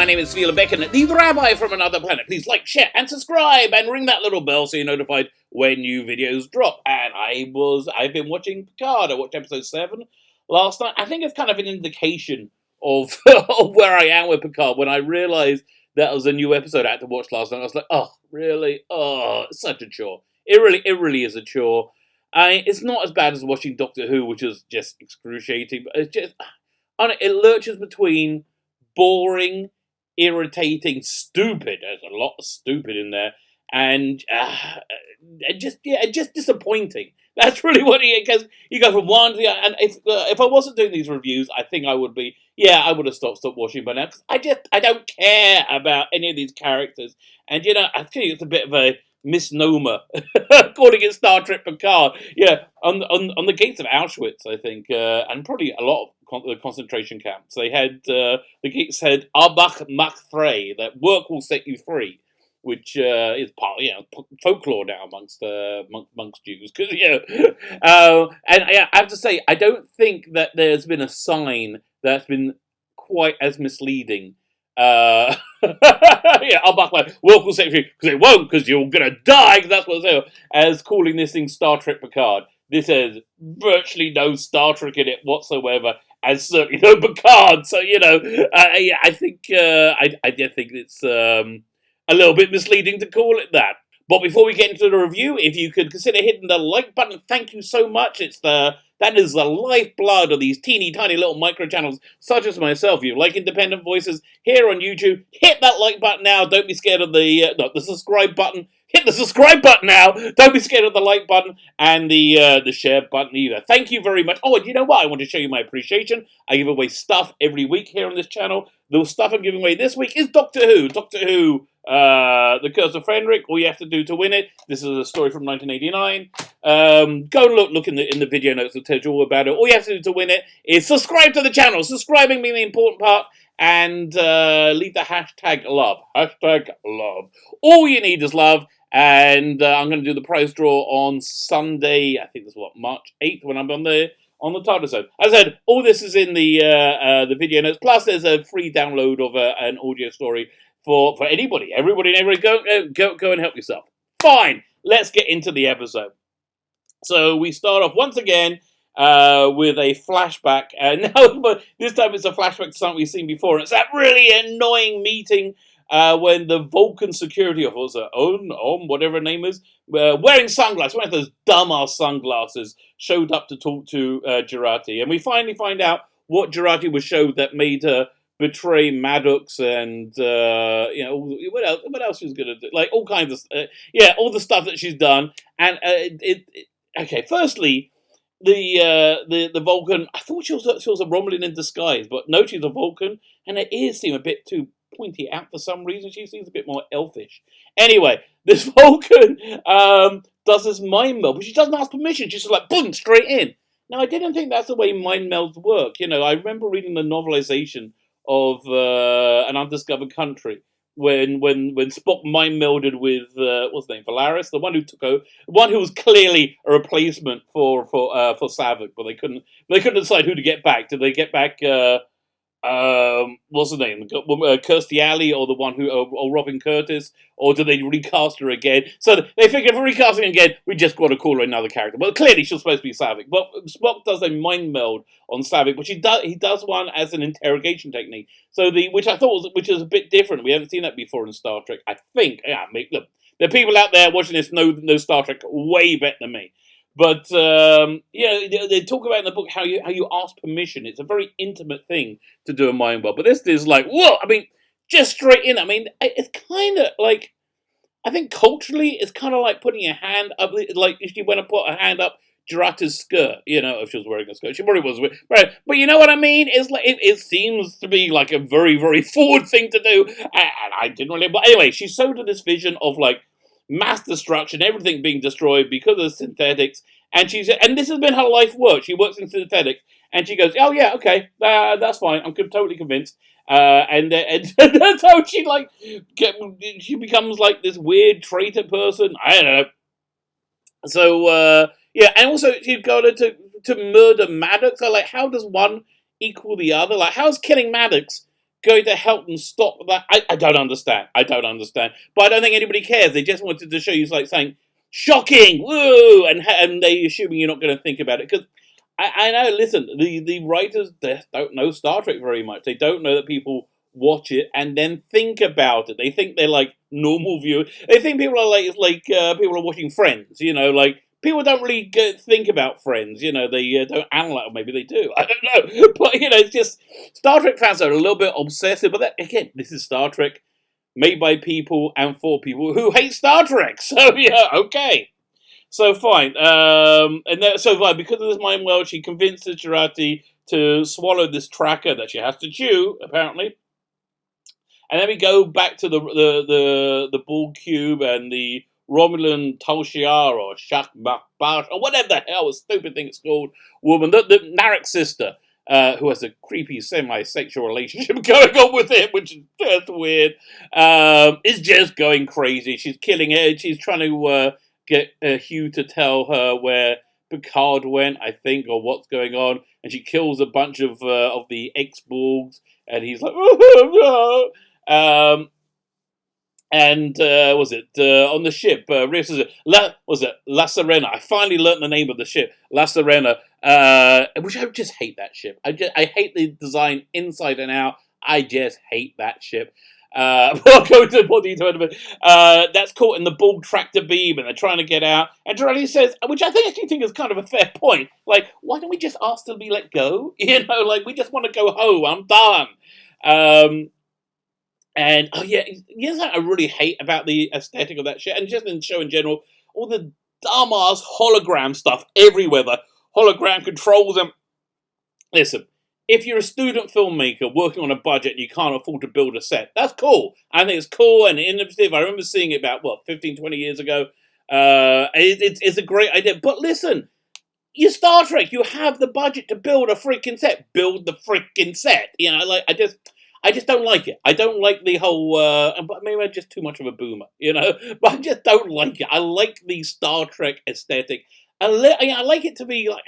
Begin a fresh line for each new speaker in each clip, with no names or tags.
my name is Sylvester, the Rabbi from another planet. Please like, share, and subscribe, and ring that little bell so you're notified when new videos drop. And I've been watching Picard. I watched episode 7 last night. I think it's kind of an indication of, of where I am with Picard. When I realized that was a new episode I had to watch last night, I was like, oh, really? Oh, it's such a chore. It really is a chore. It's not as bad as watching Doctor Who, which is just excruciating, but it's just, it lurches between boring, irritating, stupid. There's a lot of stupid in there, and just disappointing. That's really what it is, because you go from one to the other. And if I wasn't doing these reviews, I think I would be. Yeah, I would have stopped watching by now, because I don't care about any of these characters, and I think it's a bit of a misnomer calling it Star Trek Picard. Yeah, on the gates of Auschwitz, I think, and probably a lot of the concentration camps. They had the gates said "Arbach macht frei," that work will set you free, which is part folklore now amongst Jews. Because and I have to say, I don't think that there's been a sign that's been quite as misleading. Arbach work will set you free, because it won't, because you're gonna die. Because that's what it's saying. As calling this thing Star Trek Picard. This has virtually no Star Trek in it whatsoever, and certainly no Picard. So I think it's a little bit misleading to call it that. But before we get into the review, if you could consider hitting the like button, thank you so much. That is the lifeblood of these teeny tiny little micro channels, such as myself. If you like independent voices here on YouTube, hit that like button now. Don't be scared of the subscribe button. Hit the subscribe button now. Don't be scared of the like button and the share button either. Thank you very much. Oh, and you know what? I want to show you my appreciation. I give away stuff every week here on this channel. The stuff I'm giving away this week is Doctor Who. Doctor Who, The Curse of Fenric. All you have to do to win it. This is a story from 1989. Go and look in the video notes. It'll tell you all about it. All you have to do to win it is subscribe to the channel. Subscribing being the important part. And leave the hashtag love. Hashtag love. All you need is love. And I'm going to do the prize draw on Sunday. I think that's March 8th, when I'm on the TARDIS zone. As I said, all this is in the video notes. Plus, there's a free download of an audio story for anybody. Everybody, go and help yourself. Fine. Let's get into the episode. So we start off once again with a flashback, and now this time it's a flashback to something we've seen before. It's that really annoying meeting when the Vulcan security officer, whatever her name is, wearing sunglasses, one of those dumbass sunglasses, showed up to talk to Jurati, and we finally find out what Jurati was showed that made her betray Maddox, and what else she was gonna do, like all kinds of all the stuff that she's done, and okay. Firstly, the Vulcan, I thought she was a Romulan in disguise, but no, she's a Vulcan, and her ears seem a bit too pointy out for some reason. She seems a bit more elfish. Anyway, this Vulcan does this mind meld, but she doesn't ask permission. She's just like, boom, straight in. Now, I didn't think that's the way mind melds work. I remember reading the novelization of An Undiscovered Country, when Spock mind melded with what's his name, Valaris, the one who took over, one who was clearly a replacement for Saavik, but they couldn't decide who to get back. Did they get back what's the name, Kirstie Alley, or the one who, or Robin Curtis, or do they recast her again? So they figured, for recasting again, we just got to call her another character. But clearly she's supposed to be Saavik. But Spock does a mind meld on Saavik, which he does one as an interrogation technique. So which I thought which is a bit different. We haven't seen that before in Star Trek. I think. Yeah, look, there are people out there watching this know Star Trek way better than me. But they talk about in the book how you ask permission. It's a very intimate thing to do a mind meld. But this is like, whoa! I mean, just straight in. I mean, it's kind of like, I think culturally, it's kind of like putting your hand up. Like if you want to put a hand up Jurati's skirt, if she was wearing a skirt, she probably was. Right, but you know what I mean? It's like it seems to be like a very, very forward thing to do, and I didn't really. But anyway, she's sold to this vision of like mass destruction, everything being destroyed because of synthetics, and this has been her life work. She works in synthetics, and she goes, "Oh yeah, okay, that's fine. I'm totally convinced." And so she becomes like this weird traitor person. I don't know. So and also she's got her to murder Maddox. So like, how does one equal the other? Like, how's killing Maddox going to help them stop that? I don't understand. I don't understand. But I don't think anybody cares. They just wanted to show you, like, saying, shocking, woo, and they assuming you're not going to think about it. Because I know, listen, the writers don't know Star Trek very much. They don't know that people watch it and then think about it. They think they're like normal viewers. They think people are like people are watching Friends. You know, like people don't really think about Friends. You know, they don't analyze. Or maybe they do. I don't know. But you know, it's just Star Trek fans are a little bit obsessive. But again, this is Star Trek, made by people and for people who hate Star Trek. So yeah, okay. So fine, so fine. Because of this mind world, she convinces Jurati to swallow this tracker that she has to chew, apparently. And then we go back to the ball cube and the Romulan Talshiar or Shakmakbash or whatever the hell the stupid thing it's called woman, the Narek sister, who has a creepy semi-sexual relationship going on with him, which is just weird. Is just going crazy. She's killing it. She's trying to get Hugh to tell her where Picard went, I think, or what's going on, and she kills a bunch of the ex-Borgs, and he's like, oh, no. Was it on the ship? Rios says, was it La Serena? I finally learned the name of the ship, La Serena. Which I just hate that ship. I hate the design inside and out. I just hate that ship. I'll go into more detail in a bit. That's caught in the Borg tractor beam, and they're trying to get out. And Dorelli says, which I actually think is kind of a fair point. Like, why don't we just ask to be let go? You know, like we just want to go home. I'm done. And oh yeah, you know what I really hate about the aesthetic of that shit, and just in the show in general, all the dumbass hologram stuff everywhere. The hologram controls them. Listen, if you're a student filmmaker working on a budget and you can't afford to build a set, that's cool. I think it's cool and innovative. I remember seeing it about 15, 20 years ago. It's a great idea. But listen, you're Star Trek. You have the budget to build a freaking set. Build the freaking set. You know, like I just don't like it. I don't like the whole, but maybe I'm just too much of a boomer, you know? But I just don't like it. I like the Star Trek aesthetic. I like it to be like,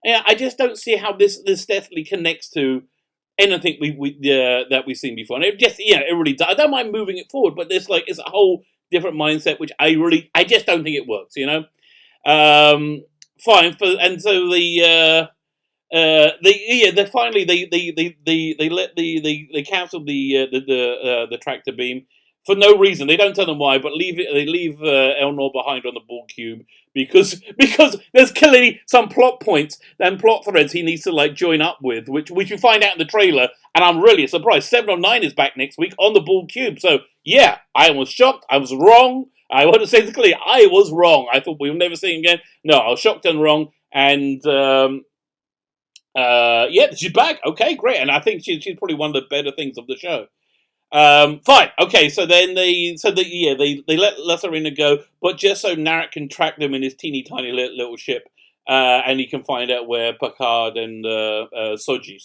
yeah, I just don't see how this aesthetically connects to anything that we've seen before. And it just, it really does. I don't mind moving it forward, but there's it's a whole different mindset, which I just don't think it works, you know? Fine. And so they finally cancelled the tractor beam for no reason. They don't tell them why, but they leave Elnor behind on the ball cube because there's clearly some plot points and plot threads he needs to join up with, which you find out in the trailer. And I'm really surprised. 709 is back next week on the ball cube. So yeah, I was shocked. I was wrong. I want to say this clearly. I was wrong. I thought we would never see him again. No, I was shocked and wrong. And she's back. Okay, great. And I think she's probably one of the better things of the show. Fine. Okay, so then they let La Serena go, but just so Narek can track them in his teeny tiny little ship, and he can find out where Picard and Soji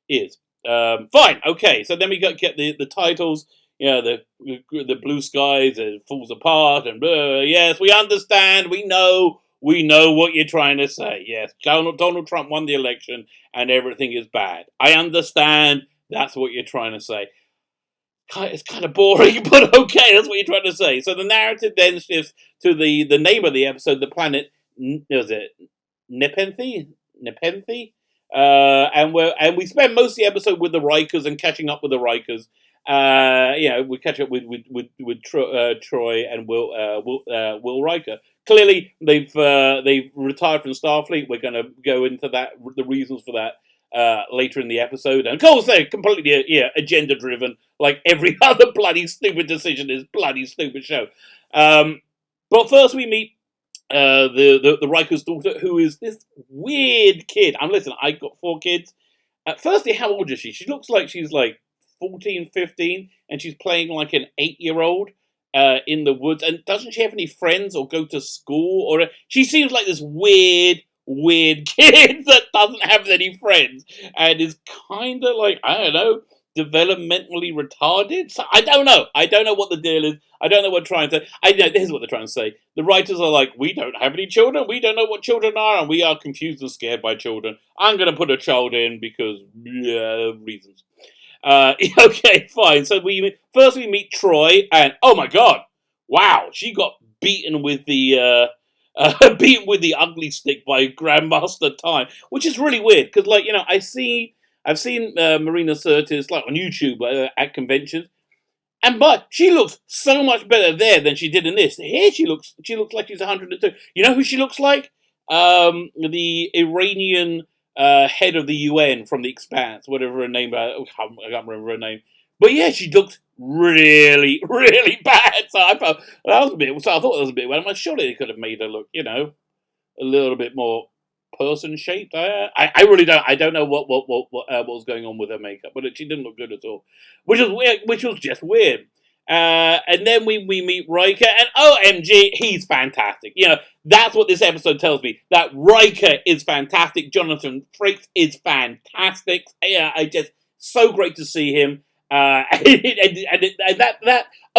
is. Fine. Okay, so then we get the titles. The blue skies, it falls apart, and yes, we understand. We know what you're trying to say. Yes, Donald Trump won the election, and everything is bad. I understand. That's what you're trying to say. It's kind of boring, but okay, that's what you're trying to say. So the narrative then shifts to the name of the episode, the planet, was it Nepenthe? And we spend most of the episode with the Rikers and catching up with the Rikers. We catch up with Troy and Will Riker. Clearly, they've retired from Starfleet. We're going to go into the reasons for that later in the episode. And of course, they're completely agenda driven, like every other bloody stupid decision in this bloody stupid show. But first, we meet the Riker's daughter, who is this weird kid. Listen, I got 4 kids. Firstly, how old is she? She looks like she's 14, 15, and she's playing like an 8-year-old in the woods. And doesn't she have any friends or go to school? She seems like this weird kid that doesn't have any friends and is kind of I don't know, developmentally retarded. So I don't know. I don't know what the deal is. I don't know what they're trying to. I know this is what they're trying to say. The writers are like, we don't have any children. We don't know what children are, and we are confused and scared by children. I'm going to put a child in because reasons. Okay, fine. So we meet Troy, and oh my god, wow, she got beaten with the beaten with the ugly stick by Grandmaster Time, which is really weird because, like, I've seen Marina Sirtis like on YouTube at conventions, and but she looks so much better there than she did in this. Here she looks like she's 102. You know who she looks like? The Iranian head of the UN from The Expanse, whatever her name. I can't remember her name. But yeah, she looked really, really bad. So I thought that was a bit. So I thought that was a bit. Well, I'm surely they could have made her look, a little bit more person shaped. I really don't. I don't know what was going on with her makeup, but she didn't look good at all, which was weird. Which was just weird. And then we meet Riker, and OMG, he's fantastic. That's what this episode tells me. That Riker is fantastic. Jonathan Frakes is fantastic. Yeah, so great to see him.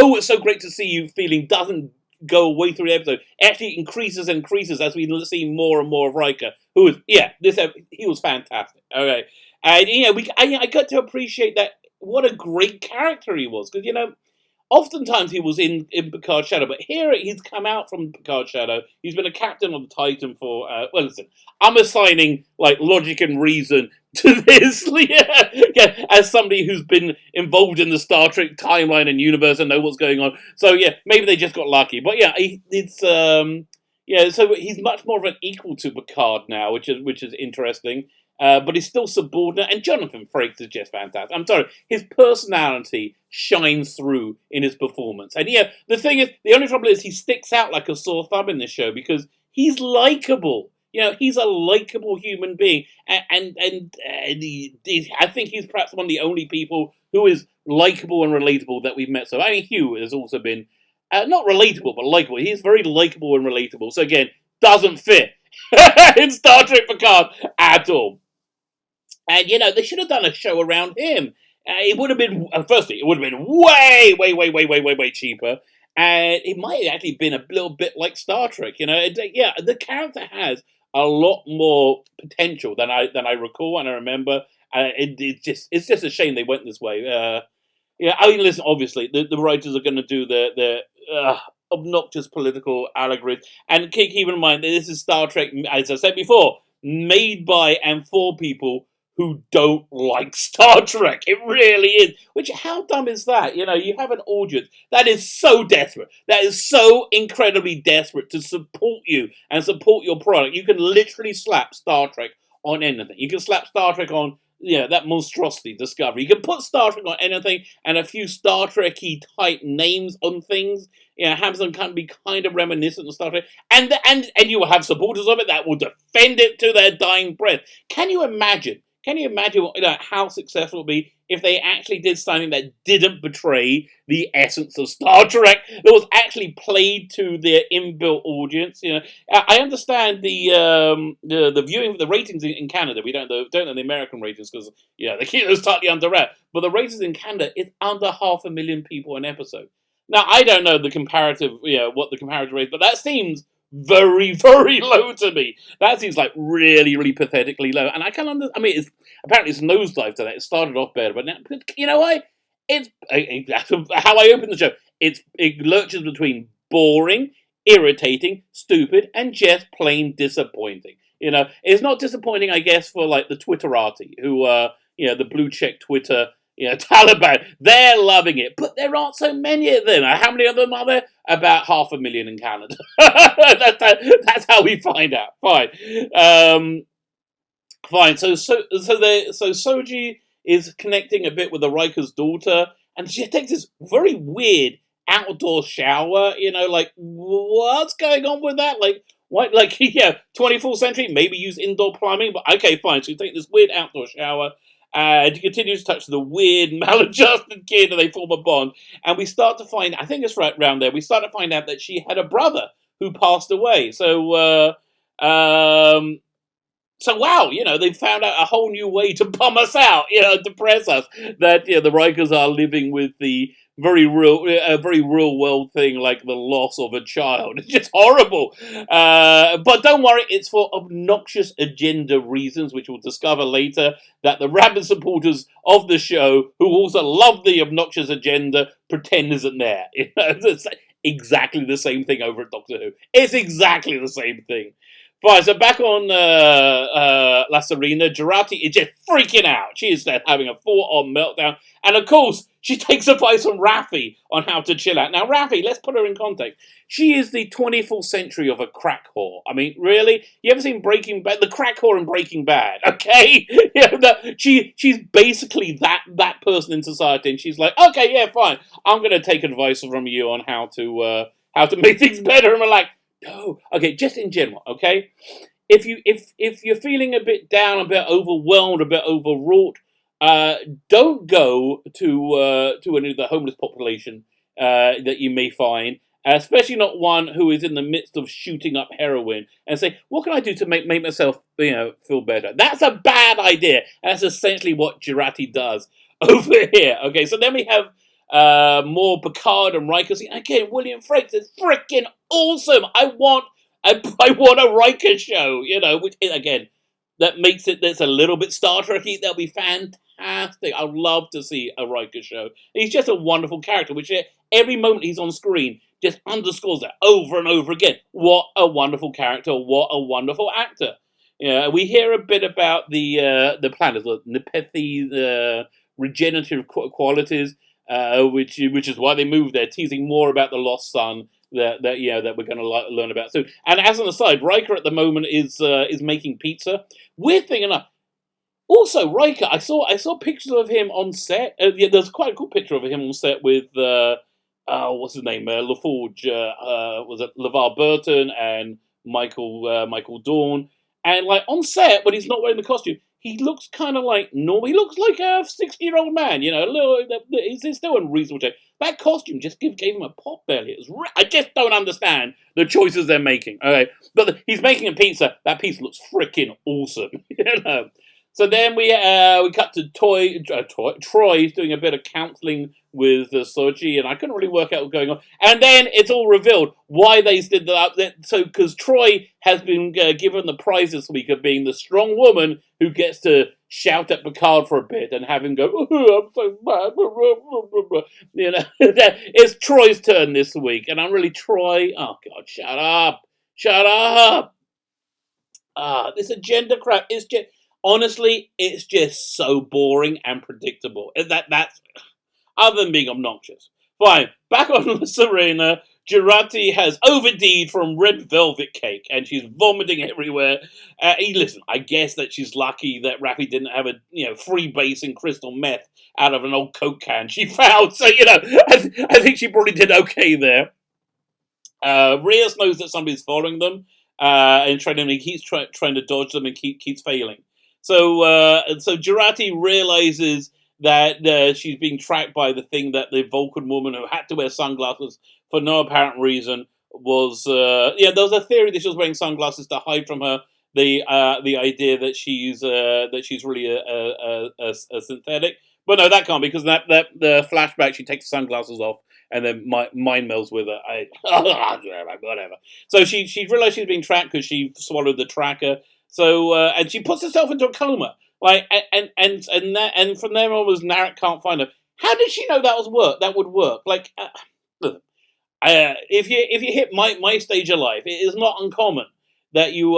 It's so great to see you feeling doesn't go away through the episode. It actually increases and increases as we see more and more of Riker, who is, he was fantastic. Okay. And, I got to appreciate that, what a great character he was. Because, oftentimes he was in Picard's shadow, but here he's come out from Picard's shadow. He's been a captain on the Titan for, listen, I'm assigning, like, logic and reason to this, as somebody who's been involved in the Star Trek timeline and universe and know what's going on. So, yeah, maybe they just got lucky. But, yeah, so he's much more of an equal to Picard now, which is interesting. But he's still subordinate, and Jonathan Frakes is just fantastic. I'm sorry, his personality shines through in his performance. And the thing is, the only trouble is he sticks out like a sore thumb in this show because he's likable. He's a likable human being, and I think he's perhaps one of the only people who is likable and relatable that we've met. So, Hugh has also been not relatable, but likable. He's very likable and relatable. So again, doesn't fit in Star Trek Picard at all. And, they should have done a show around him. It would have been, firstly, it would have been way, way, way, way, way, way, way cheaper. And it might have actually been a little bit like Star Trek. The character has a lot more potential than I recall and I remember. It's just a shame they went this way. Listen, obviously, the writers are going to do the obnoxious political allegories. And keep in mind that this is Star Trek, as I said before, made by and for people who don't like Star Trek. It really is. How dumb is that? You have an audience that is so desperate, that is so incredibly desperate to support you and support your product. You can literally slap Star Trek on anything. You can slap Star Trek on that monstrosity, Discovery. You can put Star Trek on anything and a few Star Trek-y type names on things. Have them kind of be kind of reminiscent of Star Trek. And you will have supporters of it that will defend it to their dying breath. Can you imagine how successful it would be if they actually did something that didn't betray the essence of Star Trek, that was actually played to their inbuilt audience? I understand the viewing, the ratings in Canada. We don't know the American ratings because they keep those tightly under wraps. But the ratings in Canada is under 500,000 people an episode. Now I don't know the comparative, what the comparative rate, but that seems very, very low to me. That seems like really, really pathetically low. And I can understand. Apparently it's nosedive to that. It started off better, but now, you know what? It's how I open the show. It lurches between boring, irritating, stupid, and just plain disappointing. It's not disappointing, I guess, for like the Twitterati who the blue check Twitter. Taliban, they're loving it, but there aren't so many of them. How many of them are there? About 500,000 in Canada. That's how we find out. Fine. So Soji is connecting a bit with the Riker's daughter, and she takes this very weird outdoor shower. Like, what's going on with that? Like, what? Like, 24th century, maybe use indoor plumbing, but okay, fine. So you take this weird outdoor shower. And he continues to touch the weird, maladjusted kid, and they form a bond. And we start to find, I think it's right around there, we start to find out that she had a brother who passed away. So So wow, they've found out a whole new way to bum us out, depress us. That the Rikers are living with the very real world thing like the loss of a child. It's just horrible. But don't worry, it's for obnoxious agenda reasons, which we'll discover later. That the rabid supporters of the show, who also love the obnoxious agenda, pretend isn't there. It's exactly the same thing over at Doctor Who. It's exactly the same thing. Right, so back on La Serena, Jurati is just freaking out. She is having a full-on meltdown. And of course, she takes advice from Raffi on how to chill out. Now, Raffi, let's put her in context. She is the 24th century of a crack whore. I mean, really? You ever seen Breaking Bad? The crack whore in Breaking Bad, okay? She's basically that person in society. And she's like, okay, yeah, fine. I'm going to take advice from you on how to make things better. And we're like, no, okay, just in general, okay? If you're feeling a bit down, a bit overwhelmed, a bit overwrought, don't go to any of the homeless population that you may find, especially not one who is in the midst of shooting up heroin, and say, what can I do to make myself feel better? That's a bad idea. And that's essentially what Jurati does over here. Okay, so then we have more Picard and Riker. Again, William Frakes is freaking awesome. I want a Riker show, which again, that's a little bit Star Trek-y. That'll be fantastic. I'd love to see a Riker show. He's just a wonderful character, which every moment he's on screen just underscores that over and over again. What a wonderful character. What a wonderful actor. We hear a bit about the planet, the Nepenthe, regenerative qualities, which is why they moved there, teasing more about the lost son that we're going to learn about soon. And as an aside, Riker at the moment is making pizza. Weird thing enough. Also, Riker, I saw pictures of him on set. There's quite a cool picture of him on set with what's his name, LaForge. Was it LeVar Burton and Michael Dorn? And like on set, when he's not wearing the costume, he looks kind of like normal. He looks like a 60-year-old man, a little. He's still in reasonable shape. That costume just gave him a pot belly. I just don't understand the choices they're making. Okay, but he's making a pizza. That pizza looks freaking awesome. So then we cut to Troy's doing a bit of counselling with Sophie, and I couldn't really work out what's going on. And then it's all revealed why they did that. So because Troy has been given the prize this week of being the strong woman who gets to shout at Picard for a bit and have him go, oh, I'm so bad. It's Troy's turn this week, and I'm really Troy. Oh God, shut up! This agenda crap is just. Honestly, it's just so boring and predictable. That's other than being obnoxious. Fine, back on Serena, Jurati has OVD'd from red velvet cake and she's vomiting everywhere. Listen, I guess that she's lucky that Raffi didn't have a free base in crystal meth out of an old Coke can she found. So I think she probably did okay there. Rios knows that somebody's following them and he keeps trying to dodge them and keeps failing. So Jurati realizes that she's being tracked by the thing that the Vulcan woman who had to wear sunglasses for no apparent reason was. There was a theory that she was wearing sunglasses to hide from her the idea that she's really a synthetic. But no, that can't, because that the flashback, she takes the sunglasses off and then mind melds with her. Whatever. So she realized she's being tracked because she swallowed the tracker. So and she puts herself into a coma, like and from there onwards, Narek can't find her. How did she know that would work? Like, if you hit my stage of life, it is not uncommon that you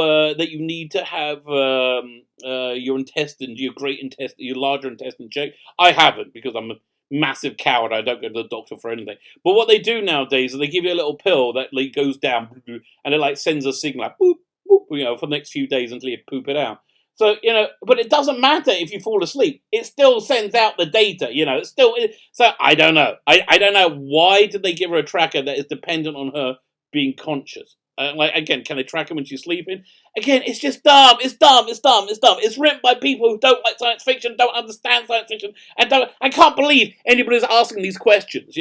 need to have your intestines, your larger intestine checked. I haven't, because I'm a massive coward. I don't go to the doctor for anything. But what they do nowadays is they give you a little pill that like goes down and it like sends a signal like boop. For the next few days until you poop it out. So, but it doesn't matter if you fall asleep. It still sends out the data, it's still. So, I don't know. I don't know, why did they give her a tracker that is dependent on her being conscious? Again, can they track her when she's sleeping? Again, it's just dumb. It's dumb. It's written by people who don't like science fiction, don't understand science fiction, I can't believe anybody's asking these questions,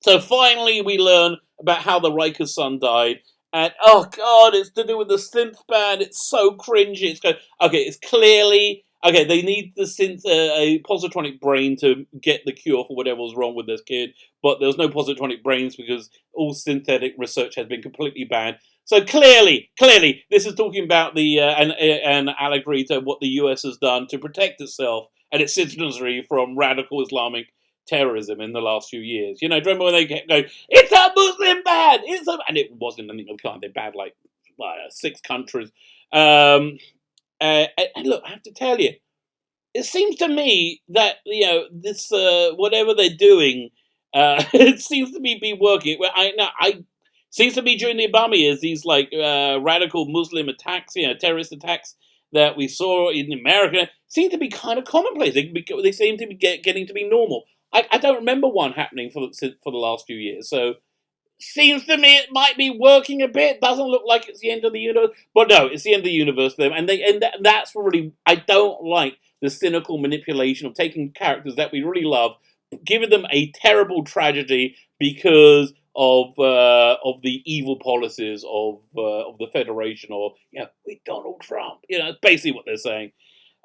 So finally we learn about how the Riker's son died. And oh god, it's to do with the synth band. It's so cringy. It's okay. It's clearly okay. They need the synth a positronic brain to get the cure for whatever was wrong with this kid. But there's no positronic brains because all synthetic research has been completely banned. So clearly, this is talking about the an allegory to what the US has done to protect itself and its citizenry from radical Islamic terrorism in the last few years. You know, do you remember when they kept going, it's a Muslim ban, and it wasn't anything of the kind. They banned like 6 countries. And look, I have to tell you, it seems to me that this whatever they're doing, it seems to be working. Well, I seems to be during the Obama years these like radical Muslim attacks, terrorist attacks that we saw in America seem to be kind of commonplace. They seem to be getting to be normal. I don't remember one happening for the last few years. So seems to me it might be working a bit. Doesn't look like it's the end of the universe, but no, it's the end of the universe. Them that's really I don't like the cynical manipulation of taking characters that we really love, giving them a terrible tragedy because of the evil policies of the Federation or with Donald Trump. It's basically what they're saying.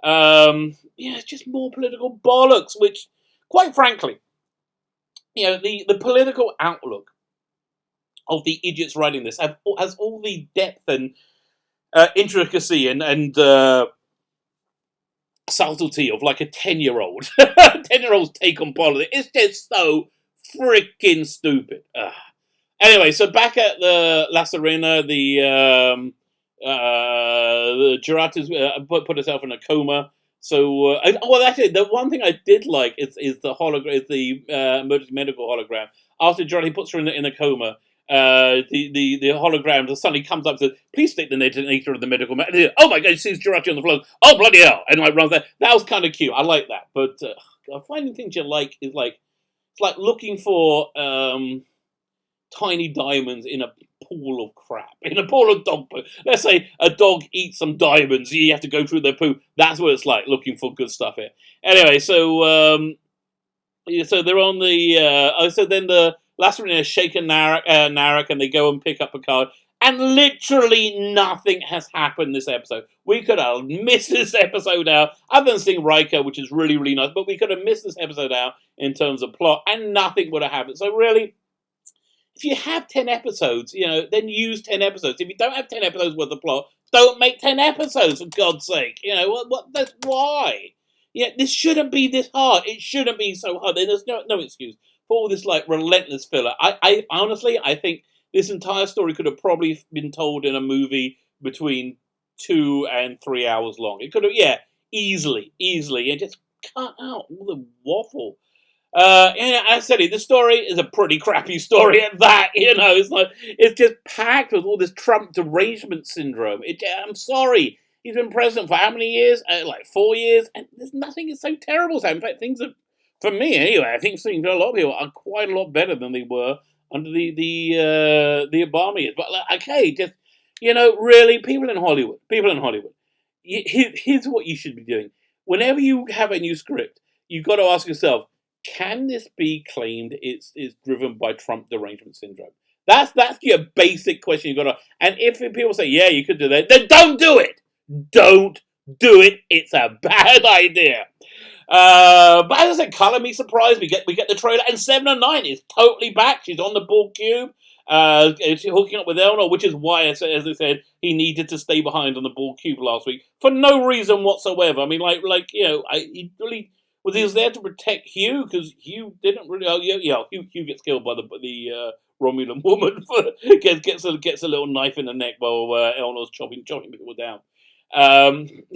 It's just more political bollocks, which, quite frankly, the political outlook of the idiots writing this has all the depth and intricacy and subtlety of like a 10-year-old. 10-year-old's take on politics. It's just so freaking stupid. Anyway, so back at the La Serena, the Juratas put herself in a coma. So, actually, the one thing I did like is the hologram, is the emergency medical hologram. After Jurati puts her in a coma, the hologram just suddenly comes up and says, "Please state the nature of the medical." Oh my god, he sees Jurati on the floor. Oh bloody hell! And like runs there. That was kind of cute. I like that. But finding things you like is like it's like looking for tiny diamonds in a pool of crap, in a pool of dog poo. Let's say a dog eats some diamonds, you have to go through their poo. That's what it's like, looking for good stuff here. Anyway, so so they're on the so then the last one is shaken Narek, and they go and pick up a card, and literally nothing has happened this episode. We could have missed this episode out, other than seeing Riker, which is really, really nice, but we could have missed this episode out in terms of plot, and nothing would have happened. So really, if you have 10 episodes, then use 10 episodes. If you don't have 10 episodes worth of plot, don't make 10 episodes, for God's sake. That's why. This shouldn't be this hard. It shouldn't be so hard. There's no excuse for all this, like, relentless filler. I honestly, I think this entire story could have probably been told in a movie between 2 and 3 hours long. It could have, easily. And just cut out all the waffle. I said it. The story is a pretty crappy story at that. It's just packed with all this Trump derangement syndrome. I'm sorry, he's been president for how many years? Like 4 years, and there's nothing is so terrible. So in fact, things are, for me anyway, I think things for a lot of people are quite a lot better than they were under the Obama years. But okay, just really, people in Hollywood. Here's what you should be doing. Whenever you have a new script, you've got to ask yourself, can this be claimed it's driven by Trump derangement syndrome? That's your basic question you've got to. And if people say, yeah, you could do that, then don't do it. Don't do it. It's a bad idea. But as I said, color me surprised. We get the trailer, and 7 and 9 is totally back. She's on the Borg cube. She's hooking up with Elnor, which is why, as I said, he needed to stay behind on the Borg cube last week for no reason whatsoever. I mean, he really. He was there to protect Hugh, because Hugh didn't really. Hugh gets killed by the Romulan woman. gets a little knife in the neck while Elnor's chopping people down.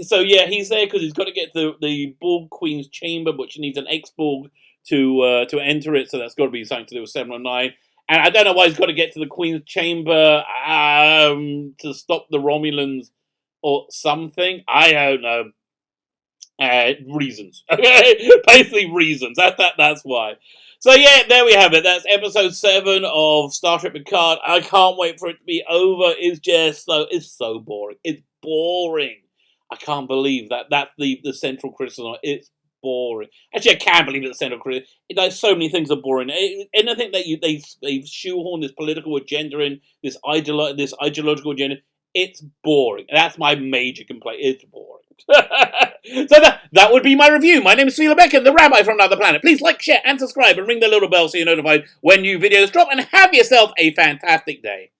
So he's there because he's got to get the Borg Queen's chamber, but she needs an ex-Borg to enter it. So that's got to be something to do with 7 or 9. And I don't know why he's got to get to the Queen's chamber to stop the Romulans or something. I don't know. Reasons. Basically reasons. That's why. So there we have it. That's episode 7 of Star Trek Picard. I can't wait for it to be over. It's so boring. It's boring. I can't believe that. That's the central criticism. It's boring. Actually, I can't believe it's the center of criticism. Like, so many things are boring. Anything that they've shoehorned this political agenda in, this ideological agenda, it's boring. That's my major complaint. It's boring. So that would be my review. My name is Sylvester, the Rabbi from another planet. Please like, share, and subscribe, and ring the little bell so you're notified when new videos drop, and have yourself a fantastic day.